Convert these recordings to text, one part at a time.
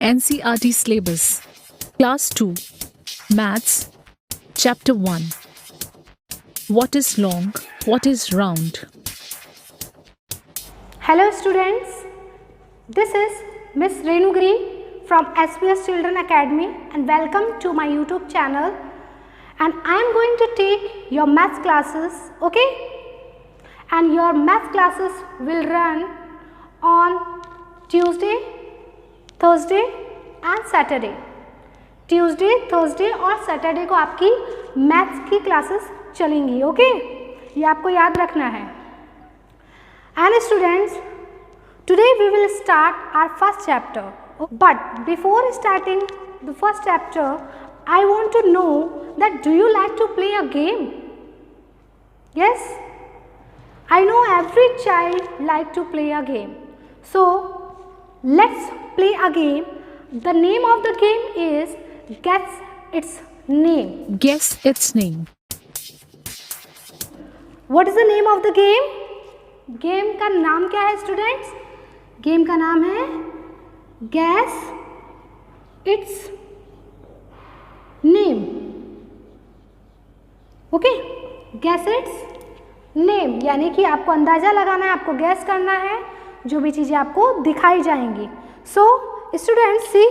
NCERT syllabus, Class 2, Maths, Chapter 1. What is long? What is round? Hello students, this is Miss Renu Green from SPS Children Academy and welcome to my YouTube channel, and I am going to take your maths classes, okay? And your maths classes will run on Tuesday, Thursday and Saturday. Tuesday, Thursday और Saturday को आपकी maths की classes चलेंगी, okay? ये आपको याद रखना है. And students, today we will start our first chapter. But before starting the first chapter, I want to know that do you like to play a game? Yes? I know every child like to play a game. So, let's play a game. The name of the game is Guess Its Name. Guess its name. What is the name of the game? Game का नाम क्या है students? Game का नाम है Guess Its Name. Okay, Guess Its Name यानी कि आपको अंदाजा लगाना है, आपको गैस करना है जो भी चीजें आपको दिखाई जाएंगी. So students, see,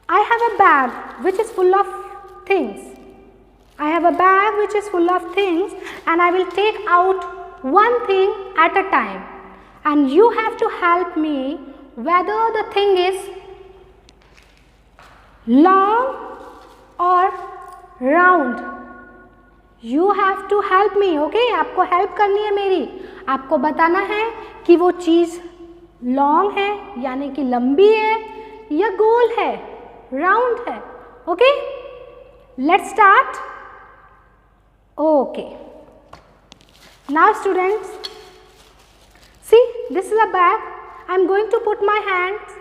I have a bag which is full of things. I have a bag which is full of things and I will take out one thing at a time, and you have to help me whether the thing is long or round. You have to help me, okay? आपको help करनी है मेरी. आपको बताना है कि वो चीज़ long है यानी कि लंबी है या गोल है, राउंड है. Okay, let's start. Okay, now students, see, this is a bag. I am going to put my hands.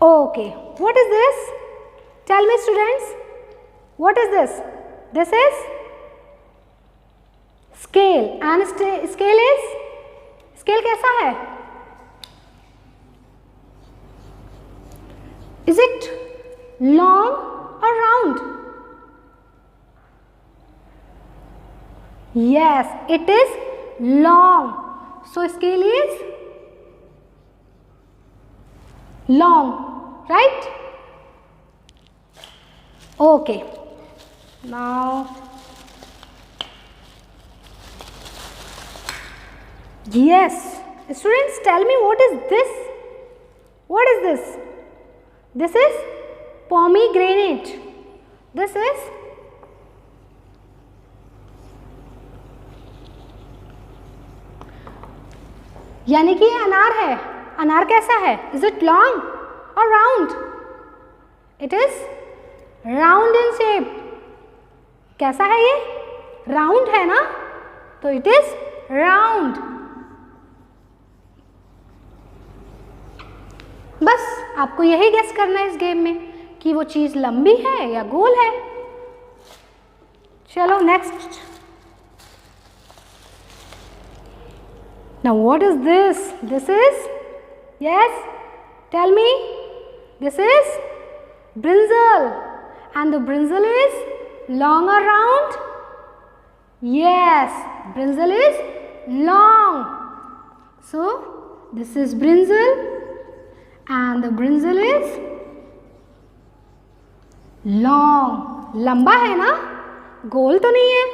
Okay, what is this? Tell me students, what is this? This is scale, and scale is, scale कैसा है? Is it long or round? Yes, it is long. So scale is long, right? Okay. Now, yes, students, tell me what is this? What is this? This is pomegranate. This is यानी कि अनार है. अनार कैसा है? Is it long और round? It is round in shape. कैसा है ये? राउंड है ना, तो इट इज राउंड. बस आपको यही गेस करना है इस गेम में कि वो चीज लंबी है या गोल है. चलो next. Now what is this? This is, yes, tell me, this is brinjal, and the brinjal is long or round? Yes, brinjal is long. So this is brinjal and the brinjal is long. लंबा है ना, गोल तो नहीं है,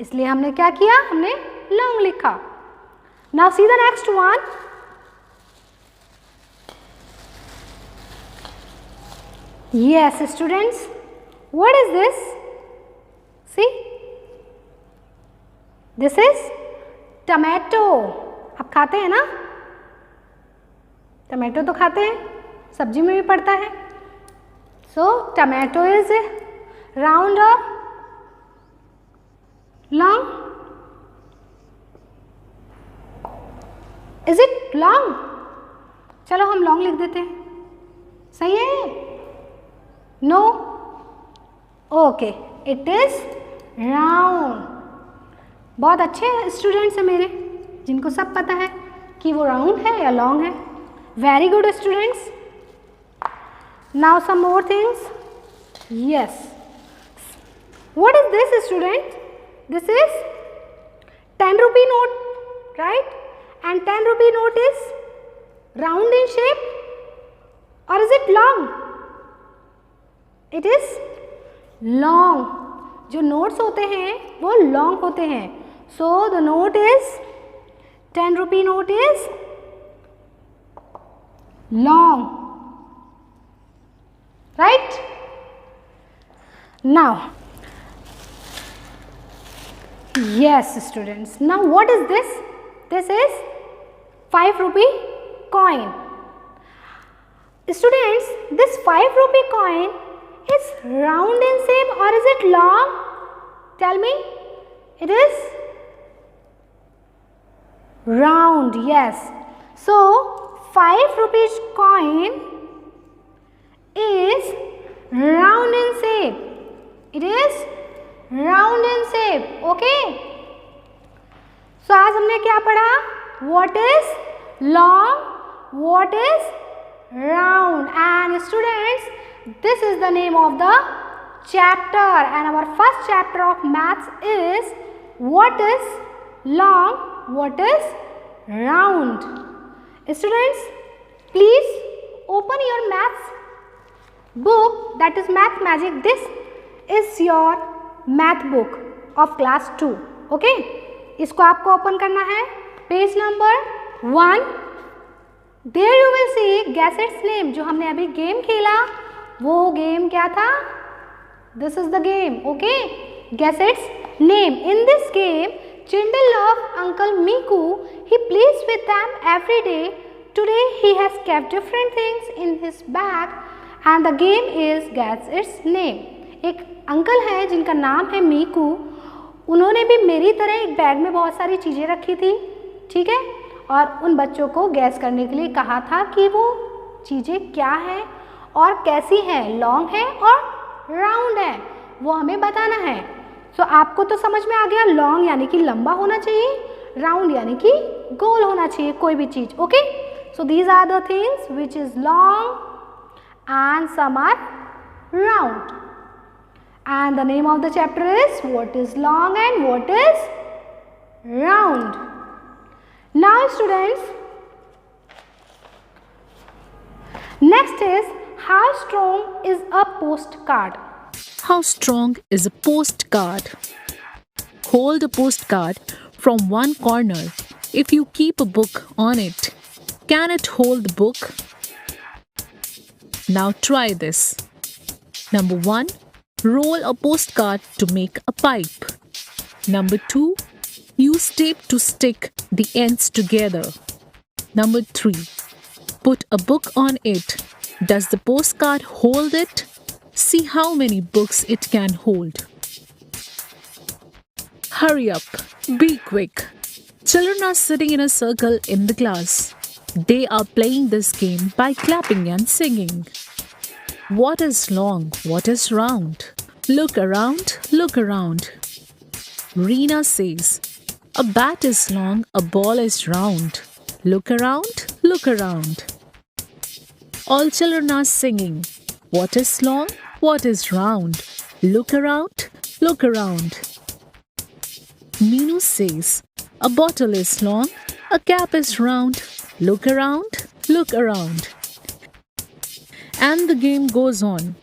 इसलिए हमने क्या किया? हमने long लिखा. Now see the next one. Yes, students, what is this? See, this is tomato. आप खाते हैं ना? टमाटो तो खाते हैं, सब्जी में भी पड़ता है. So tomato is round or long? Is it long? चलो हम long लिख देते हैं. सही है? No? Okay, it is round. बहुत अच्छे स्टूडेंट्स हैं मेरे, जिनको सब पता है कि वो राउंड है या लॉन्ग है. Very good, students. Now some more things. Yes. What is this, student? This is 10 rupee note, right? And 10 rupee note is round in shape, or is it long? It is long. जो notes होते हैं वो long होते हैं. So the note is 10 rupee note is long, right? Now, yes, students. Now what is this? This is 5 rupee coin. Students, this 5 rupee coin is round in shape or is it long? Tell me. It is round, yes. So 5 rupees coin is round in shape. It is round in shape. Okay. So आज हमने क्या पढ़ा? What is long? What is round? And students, this is the name of the chapter, and our first chapter of maths is what is long, what is round. Students, please open your maths book, that is Math Magic. This is your math book of class 2. Okay, इसको आपको open करना है. Page number 1. There you will see guess its name. जो हमने अभी game खेला वो game क्या था? This is the game. Okay, guess its name. In this game, Chindal loves Uncle Miku. He plays with them every day. Today he has kept different things in his bag, and the game is guess its name. एक uncle है जिनका नाम है मीकू. उन्होंने भी मेरी तरह एक बैग में बहुत सारी चीज़ें रखी थी, ठीक है, और उन बच्चों को गैस करने के लिए कहा था कि वो चीज़ें क्या है और कैसी हैं, लॉन्ग है और राउंड है, वो हमें बताना है. सो आपको तो समझ में आ गया, लॉन्ग यानी कि लंबा होना चाहिए, राउंड यानी कि गोल होना चाहिए कोई भी चीज़. Okay, so these are the things which is long and some are round, and the name of the chapter is what is long and what is round. Now students, next is how strong is a postcard. How strong is a postcard? Hold a postcard from one corner. If you keep a book on it, can it hold the book? Now try this. Number 1. Roll a postcard to make a pipe. Number 2. Use tape to stick the ends together. Number 3. Put a book on it. Does the postcard hold it? See how many books it can hold. Hurry up. Be quick. Children are sitting in a circle in the class. They are playing this game by clapping and singing. What is long? What is round? Look around, look around. Reena says, a bat is long, a ball is round. Look around, look around. All children are singing. What is long? What is round? Look around, look around. Meenu says, a bottle is long, a cap is round. Look around, look around. And the game goes on.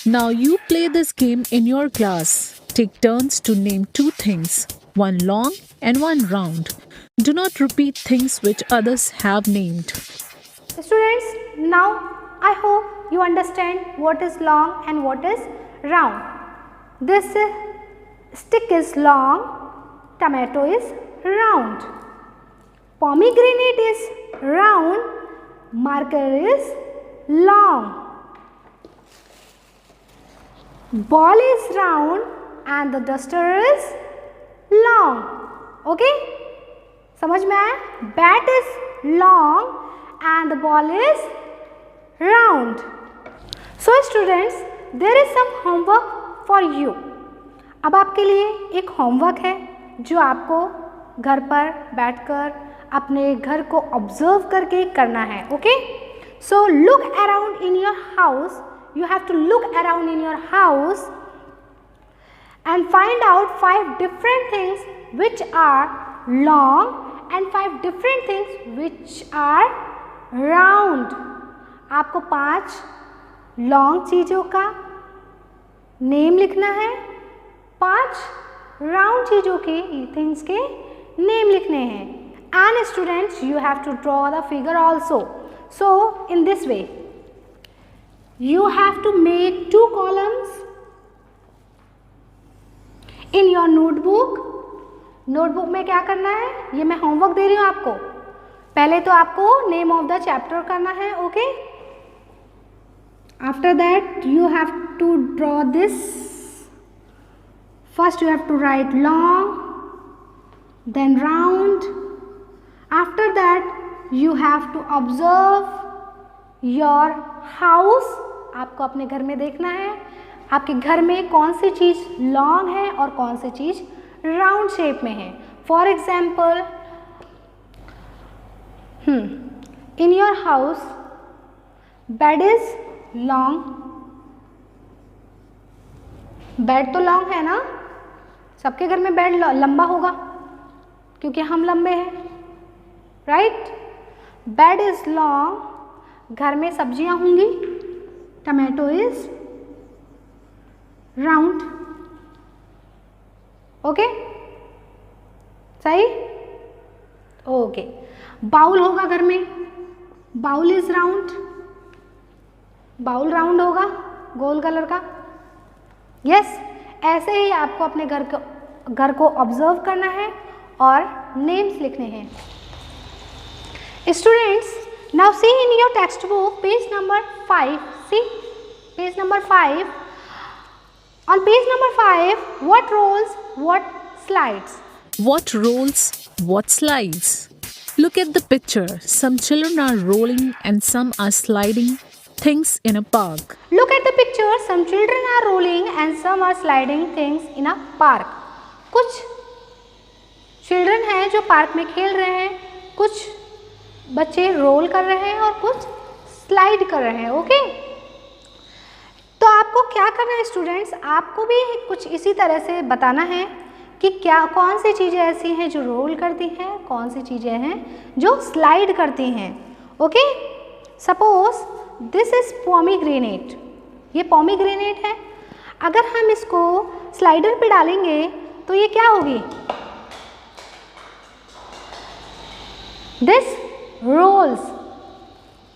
Now you play this game in your class. Take turns to name 2 things, one long and one round. Do not repeat things which others have named. Students, now I hope you understand what is long and what is round. This stick is long, tomato is round. Pomegranate is round, marker is long. Ball is round and the duster is long. Okay? समझ में आया? Bat is long and the ball is round. So students, there is some homework for you. अब आपके लिए एक homework है जो आपको घर पर बैठकर अपने घर को ऑब्जर्व करके करना है. Okay, so look around in your house. You have to look around in your house and find out 5 different things which are long and 5 different things which are round. आपको 5 लॉन्ग चीज़ों का name लिखना है, 5 round चीज़ों के things के name लिखने हैं. And students, you have to draw the figure also. So in this way you have to make 2 columns in your notebook. Notebook में क्या करना है, ये मैं होमवर्क दे रही हूँ आपको. पहले तो आपको नेम ऑफ द चैप्टर करना है. Okay, after that you have to draw this. First you have to write long, then round. After that you have to observe your house. आपको अपने घर में देखना है आपके घर में कौन सी चीज़ लॉन्ग है और कौन सी चीज़ राउंड शेप में है. For example, in your house bed is long. Bed तो लॉन्ग है ना, सबके घर में बेड लंबा होगा क्योंकि हम लंबे हैं, राइट. Bed is long. घर में सब्जियां होंगी. Tomato is round. ओके, सही. ओके, बाउल होगा घर में. Bowl is round. Bowl round होगा, गोल कलर का. यस, ऐसे ही आपको अपने घर को ऑब्जर्व करना है और नेम्स लिखने हैं. Students, now see in your textbook page number 5. See page number 5. On page number 5, what rolls, what slides? What rolls, what slides? Look at the picture. Some children are rolling and some are sliding things in a park. Look at the picture. Some children are rolling and some are sliding things in a park. कुछ children हैं जो park में खेल रहे हैं, कुछ बच्चे role कर रहे हैं और कुछ स्लाइड कर रहे हैं. ओके, तो आपको क्या करना है स्टूडेंट्स, आपको भी कुछ इसी तरह से बताना है कि क्या कौन सी चीज़ें ऐसी हैं जो रोल करती हैं, कौन सी चीज़ें हैं जो स्लाइड करती हैं. Okay, suppose this is pomegranate. ये पोमीग्रेनेट है. अगर हम इसको स्लाइडर पे डालेंगे तो ये क्या होगी, दिस रोल्स.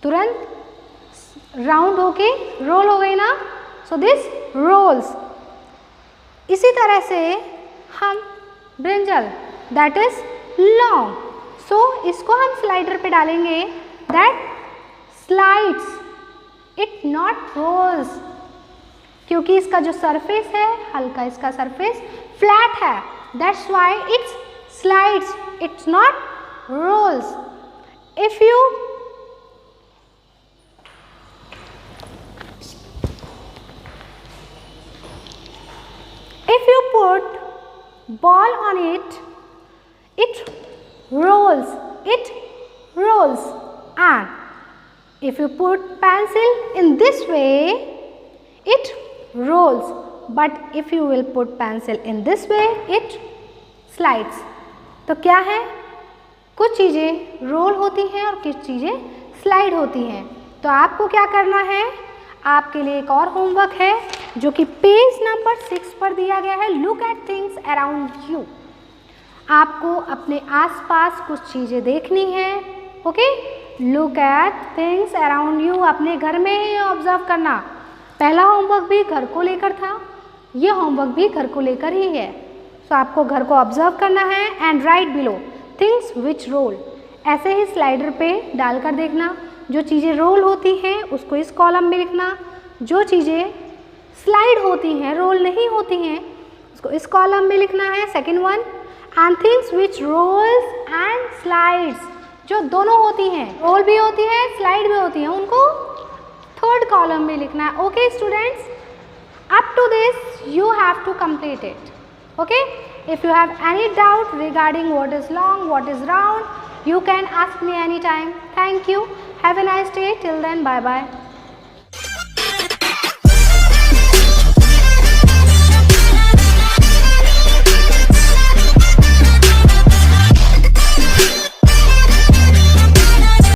तुरंत राउंड होके रोल हो गई ना, सो दिस रोल्स. इसी तरह से हम brinjal, that is long, so इसको हम स्लाइडर पे डालेंगे, that slides, it not rolls. क्योंकि इसका जो सरफेस है हल्का, इसका सरफेस फ्लैट है, that's why it's slides, it's not rolls. If you put ball on it, it rolls, it rolls. And if you put pencil in this way, it rolls. But if you will put pencil in this way, it slides. तो क्या है, कुछ चीज़ें role होती हैं और कुछ चीज़ें स्लाइड होती हैं. तो आपको क्या करना है, आपके लिए एक और होमवर्क है जो कि पेज नंबर 6 पर दिया गया है. Look at things around you. आपको अपने आसपास कुछ चीज़ें देखनी हैं. Okay, look at things around you. अपने घर में ही ऑब्जर्व करना. पहला होमवर्क भी घर को लेकर था, ये होमवर्क भी घर को लेकर ही है. सो आपको घर को ऑब्जर्व करना है. And write below things which roll. ऐसे ही स्लाइडर पे डालकर देखना. जो चीज़ें रोल होती हैं उसको इस कॉलम में लिखना, जो चीज़ें स्लाइड होती हैं, रोल नहीं होती हैं, उसको इस कॉलम में लिखना है. Second one, and things which rolls and slides, जो दोनों होती हैं, रोल भी होती है स्लाइड भी होती है, उनको थर्ड कॉलम में लिखना है. Okay students, up to this you have to complete it. Okay, if you have any doubt regarding what is long, what is round, You can ask me anytime. Thank you. Have a nice day. Till then, bye bye.